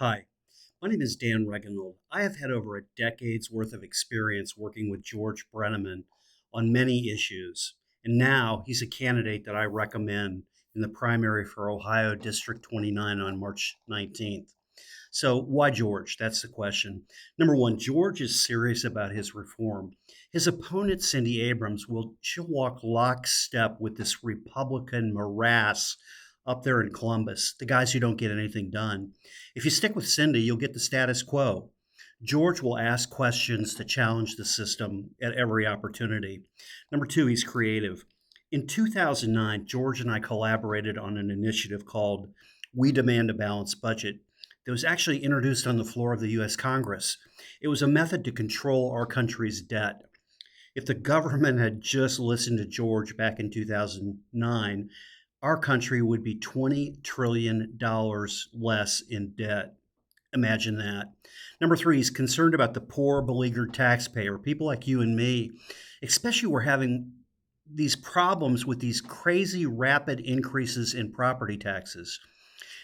Hi, my name is Dan Regenold. I have had over a decade's worth of experience working with George Brunemann on many issues, and now he's a candidate that I recommend in the primary for Ohio District 29 on March 19th. So, why George? That's the question. Number one, George is serious about his reform. His opponent, Cindy Abrams, she'll walk lockstep with this Republican morass up there in Columbus, the guys who don't get anything done. If you stick with Cindy, you'll get the status quo. George will ask questions to challenge the system at every opportunity. Number two, he's creative. In 2009, George and I collaborated on an initiative called We Demand a Balanced Budget that was actually introduced on the floor of the US Congress. It was a method to control our country's debt. If the government had just listened to George back in 2009, our country would be $20 trillion less in debt. Imagine that. Number three, he's concerned about the poor, beleaguered taxpayer, people like you and me. Especially, we're having these problems with these crazy rapid increases in property taxes.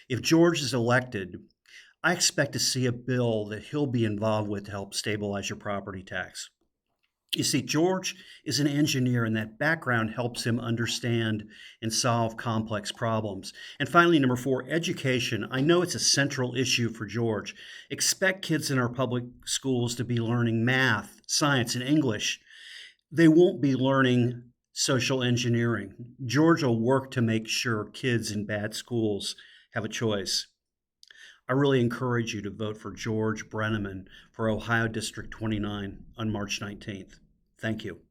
If George is elected, I expect to see a bill that he'll be involved with to help stabilize your property tax. You see, George is an engineer, and that background helps him understand and solve complex problems. And finally, number four, education. I know it's a central issue for George. Expect kids in our public schools to be learning math, science, and English. They won't be learning social engineering. George will work to make sure kids in bad schools have a choice. I really encourage you to vote for George Brunemann for Ohio District 29 on March 19th. Thank you.